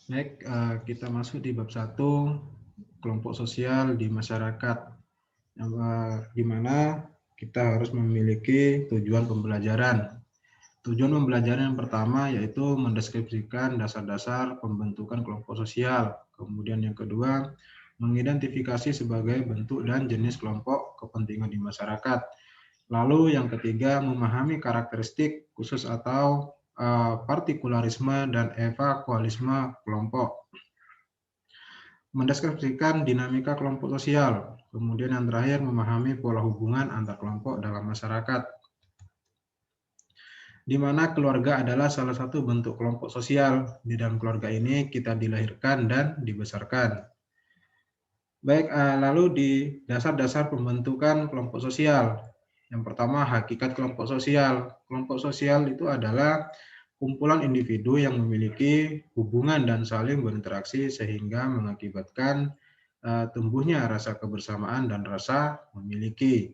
Baik, kita masuk di bab 1, kelompok sosial di masyarakat, di mana kita harus memiliki tujuan pembelajaran. Tujuan pembelajaran yang pertama yaitu mendeskripsikan dasar-dasar pembentukan kelompok sosial. Kemudian yang kedua, mengidentifikasi sebagai bentuk dan jenis kelompok kepentingan di masyarakat. Lalu yang ketiga, memahami karakteristik khusus atau partikularisme dan evakualisme kelompok. Mendeskripsikan dinamika kelompok sosial. Kemudian yang terakhir, memahami pola hubungan antar kelompok dalam masyarakat, di mana keluarga adalah salah satu bentuk kelompok sosial. Di dalam keluarga ini kita dilahirkan dan dibesarkan. Baik, lalu di dasar-dasar pembentukan kelompok sosial. Yang pertama, hakikat kelompok sosial. Kelompok sosial itu adalah kumpulan individu yang memiliki hubungan dan saling berinteraksi sehingga mengakibatkan tumbuhnya rasa kebersamaan dan rasa memiliki.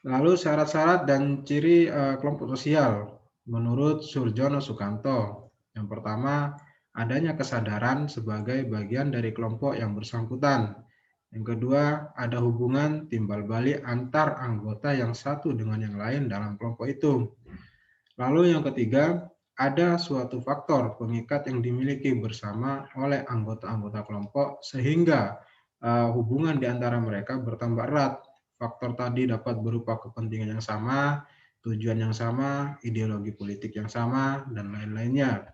Lalu syarat-syarat dan ciri kelompok sosial menurut Surjono Sukanto. Yang pertama, adanya kesadaran sebagai bagian dari kelompok yang bersangkutan. Yang kedua, ada hubungan timbal balik antar anggota yang satu dengan yang lain dalam kelompok itu. Lalu yang ketiga, ada suatu faktor pengikat yang dimiliki bersama oleh anggota-anggota kelompok sehingga hubungan di antara mereka bertambah erat. Faktor tadi dapat berupa kepentingan yang sama, tujuan yang sama, ideologi politik yang sama, dan lain-lainnya.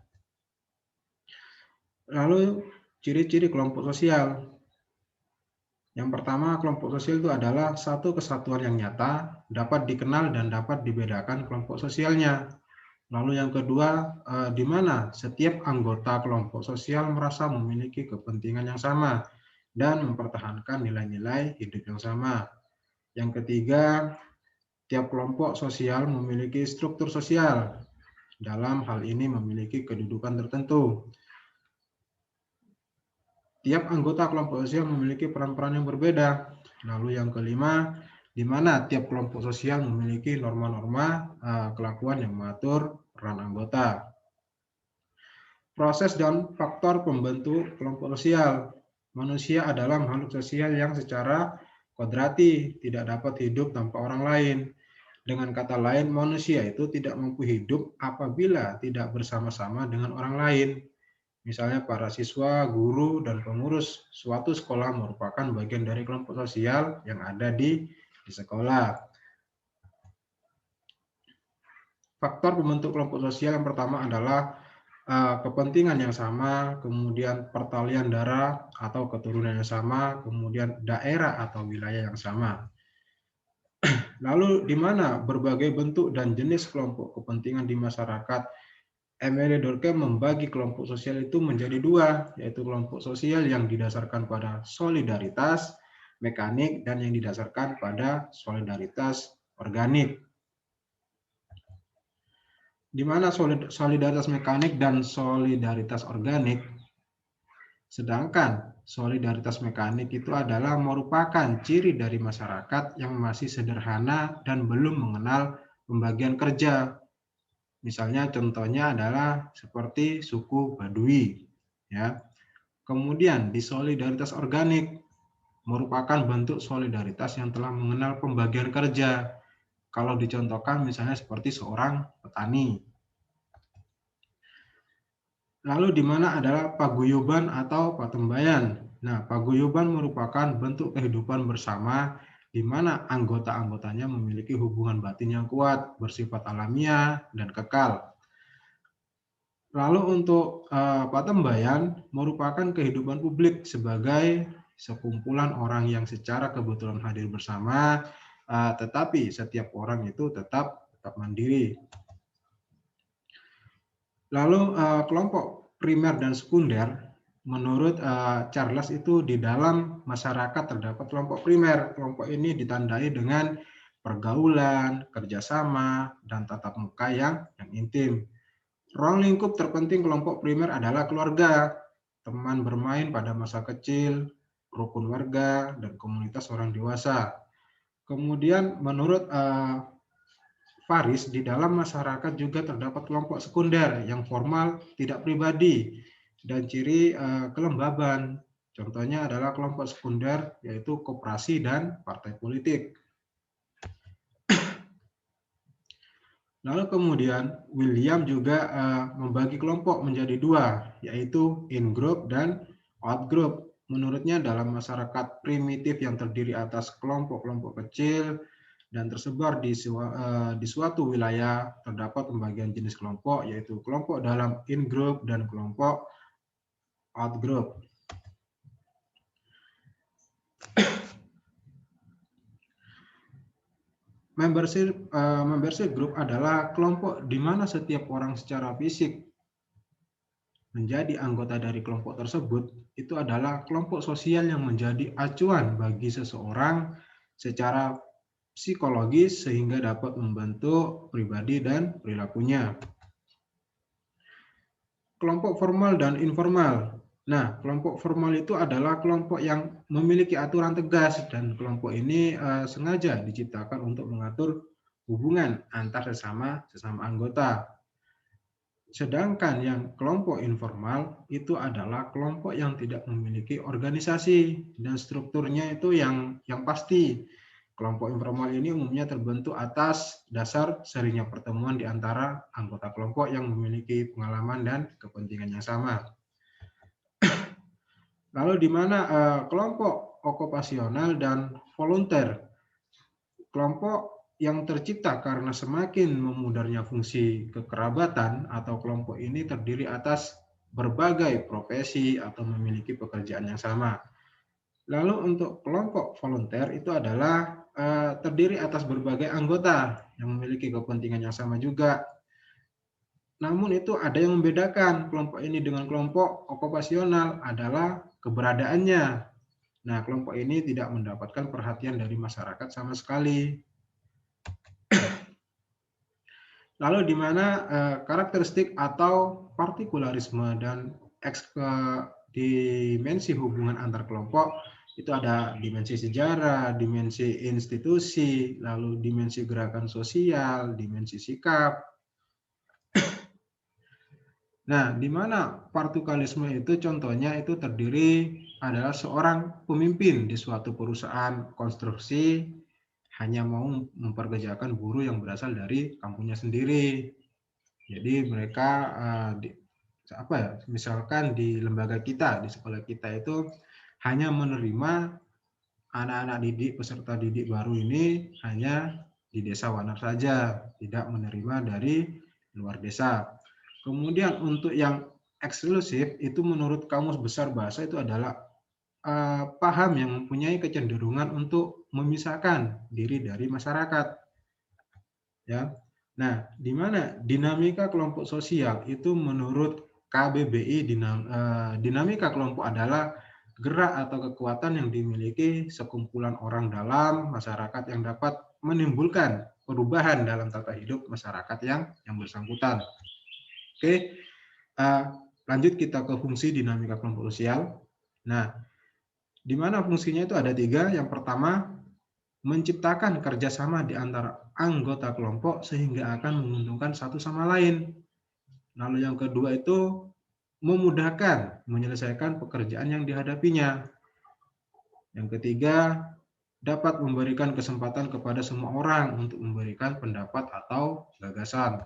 Lalu ciri-ciri kelompok sosial. Yang pertama, kelompok sosial itu adalah satu kesatuan yang nyata, dapat dikenal dan dapat dibedakan kelompok sosialnya. Lalu yang kedua, di mana setiap anggota kelompok sosial merasa memiliki kepentingan yang sama dan mempertahankan nilai-nilai hidup yang sama. Yang ketiga, tiap kelompok sosial memiliki struktur sosial. Dalam hal ini memiliki kedudukan tertentu. Tiap anggota kelompok sosial memiliki peran-peran yang berbeda. Lalu yang kelima, di mana tiap kelompok sosial memiliki norma-norma kelakuan yang mengatur peran anggota. Proses dan faktor pembentuk kelompok sosial. Manusia adalah makhluk sosial yang secara kodrati tidak dapat hidup tanpa orang lain. Dengan kata lain, manusia itu tidak mampu hidup apabila tidak bersama-sama dengan orang lain. Misalnya para siswa, guru, dan pengurus suatu sekolah merupakan bagian dari kelompok sosial yang ada di sekolah. Faktor pembentuk kelompok sosial yang pertama adalah kepentingan yang sama, kemudian pertalian darah atau keturunan yang sama, kemudian daerah atau wilayah yang sama. Lalu di mana berbagai bentuk dan jenis kelompok kepentingan di masyarakat? Emile Durkheim membagi kelompok sosial itu menjadi dua, yaitu kelompok sosial yang didasarkan pada solidaritas mekanik dan yang didasarkan pada solidaritas organik. Di mana solidaritas mekanik dan solidaritas organik, sedangkan solidaritas mekanik itu adalah merupakan ciri dari masyarakat yang masih sederhana dan belum mengenal pembagian kerja. Misalnya contohnya adalah seperti suku Baduy, ya. Kemudian di solidaritas organik merupakan bentuk solidaritas yang telah mengenal pembagian kerja. Kalau dicontohkan misalnya seperti seorang petani. Lalu di mana adalah paguyuban atau patembayan. Nah, paguyuban merupakan bentuk kehidupan bersama di mana anggota-anggotanya memiliki hubungan batin yang kuat, bersifat alamiah dan kekal. Lalu untuk patembayan merupakan kehidupan publik sebagai sekumpulan orang yang secara kebetulan hadir bersama, tetapi setiap orang itu tetap mandiri. Lalu kelompok primer dan sekunder, menurut Charles itu di dalam masyarakat terdapat kelompok primer. Kelompok ini ditandai dengan pergaulan, kerjasama, dan tatap muka yang intim. Ruang lingkup terpenting kelompok primer adalah keluarga, teman bermain pada masa kecil, rukun warga, dan komunitas orang dewasa. Kemudian menurut Faris, di dalam masyarakat juga terdapat kelompok sekunder yang formal, tidak pribadi, dan ciri kelembaban. Contohnya adalah kelompok sekunder, yaitu koperasi dan partai politik. Lalu kemudian William juga membagi kelompok menjadi dua, yaitu in-group dan out-group. Menurutnya dalam masyarakat primitif yang terdiri atas kelompok-kelompok kecil dan tersebar di suatu wilayah, terdapat pembagian jenis kelompok, yaitu kelompok dalam in-group dan kelompok out-group. Membership group adalah kelompok di mana setiap orang secara fisik menjadi anggota dari kelompok tersebut. Itu adalah kelompok sosial yang menjadi acuan bagi seseorang secara psikologis sehingga dapat membentuk pribadi dan perilakunya. Kelompok formal dan informal. Nah, kelompok formal itu adalah kelompok yang memiliki aturan tegas, dan kelompok ini sengaja diciptakan untuk mengatur hubungan antar sesama anggota. Sedangkan yang kelompok informal itu adalah kelompok yang tidak memiliki organisasi dan strukturnya itu yang pasti. Kelompok informal ini umumnya terbentuk atas dasar seringnya pertemuan di antara anggota kelompok yang memiliki pengalaman dan kepentingan yang sama. Lalu di mana kelompok okupasional dan volunteer. Kelompok yang tercipta karena semakin memudarnya fungsi kekerabatan atau kelompok ini terdiri atas berbagai profesi atau memiliki pekerjaan yang sama. Lalu untuk kelompok volunteer itu adalah terdiri atas berbagai anggota yang memiliki kepentingan yang sama juga. Namun itu ada yang membedakan kelompok ini dengan kelompok okupasional adalah keberadaannya. Nah, kelompok ini tidak mendapatkan perhatian dari masyarakat sama sekali. Lalu di mana karakteristik atau partikularisme dan dimensi hubungan antar kelompok itu ada dimensi sejarah, dimensi institusi, lalu dimensi gerakan sosial, dimensi sikap. Nah, di mana partikularisme itu contohnya itu terdiri adalah seorang pemimpin di suatu perusahaan konstruksi hanya mau memperkerjakan buruh yang berasal dari kampungnya sendiri. Jadi mereka misalkan di lembaga kita, di sekolah kita itu hanya menerima anak-anak didik, peserta didik baru ini hanya di desa Wanar saja, tidak menerima dari luar desa. Kemudian untuk yang eksklusif itu menurut Kamus Besar Bahasa itu adalah paham yang mempunyai kecenderungan untuk memisahkan diri dari masyarakat. Ya. Nah, di mana dinamika kelompok sosial itu menurut KBBI dinamika kelompok adalah gerak atau kekuatan yang dimiliki sekumpulan orang dalam masyarakat yang dapat menimbulkan perubahan dalam tata hidup masyarakat yang bersangkutan. Oke, lanjut kita ke fungsi dinamika kelompok sosial. Nah, di mana fungsinya itu ada 3. Yang pertama, menciptakan kerjasama di antara anggota kelompok sehingga akan menguntungkan satu sama lain. Lalu yang kedua itu memudahkan menyelesaikan pekerjaan yang dihadapinya. Yang ketiga, dapat memberikan kesempatan kepada semua orang untuk memberikan pendapat atau gagasan.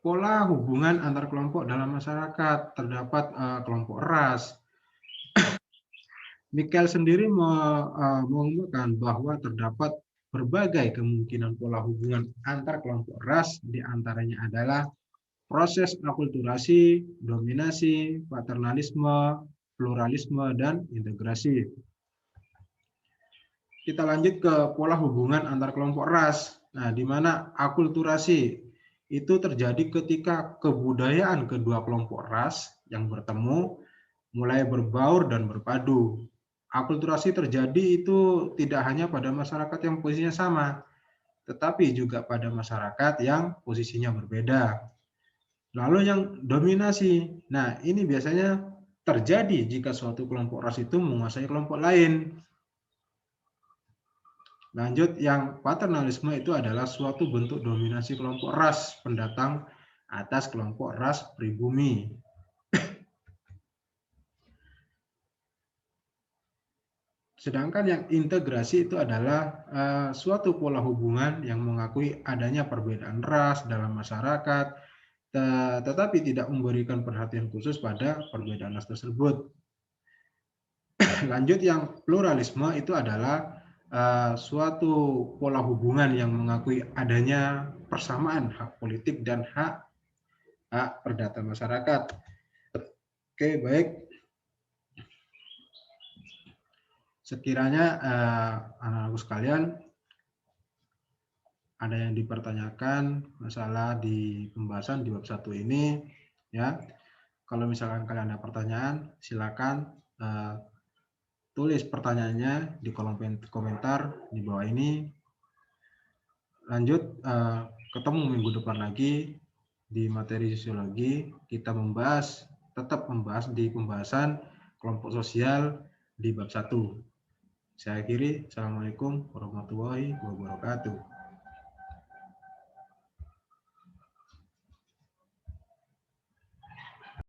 Pola hubungan antar kelompok dalam masyarakat, terdapat kelompok ras. Michael sendiri mengungkapkan bahwa terdapat berbagai kemungkinan pola hubungan antar kelompok ras, diantaranya adalah proses akulturasi, dominasi, paternalisme, pluralisme, dan integrasi. Kita lanjut ke pola hubungan antar kelompok ras. Nah, di mana akulturasi itu terjadi ketika kebudayaan kedua kelompok ras yang bertemu mulai berbaur dan berpadu. Akulturasi terjadi itu tidak hanya pada masyarakat yang posisinya sama, tetapi juga pada masyarakat yang posisinya berbeda. Lalu yang dominasi. Nah, ini biasanya terjadi jika suatu kelompok ras itu menguasai kelompok lain. Lanjut, yang paternalisme itu adalah suatu bentuk dominasi kelompok ras pendatang atas kelompok ras pribumi. Sedangkan yang integrasi itu adalah suatu pola hubungan yang mengakui adanya perbedaan ras dalam masyarakat, tetapi tidak memberikan perhatian khusus pada perbedaan ras tersebut. Lanjut, yang pluralisme itu adalah suatu pola hubungan yang mengakui adanya persamaan hak politik dan hak perdata masyarakat. Oke, baik. Sekiranya anak-anakku sekalian ada yang dipertanyakan masalah di pembahasan di bab 1 ini, ya. Kalau misalkan kalian ada pertanyaan, silakan tulis pertanyaannya di kolom komentar di bawah ini. Lanjut, ketemu minggu depan lagi di materi sosiologi. Kita tetap membahas di pembahasan kelompok sosial di bab 1. Saya akhiri. Assalamualaikum warahmatullahi wabarakatuh.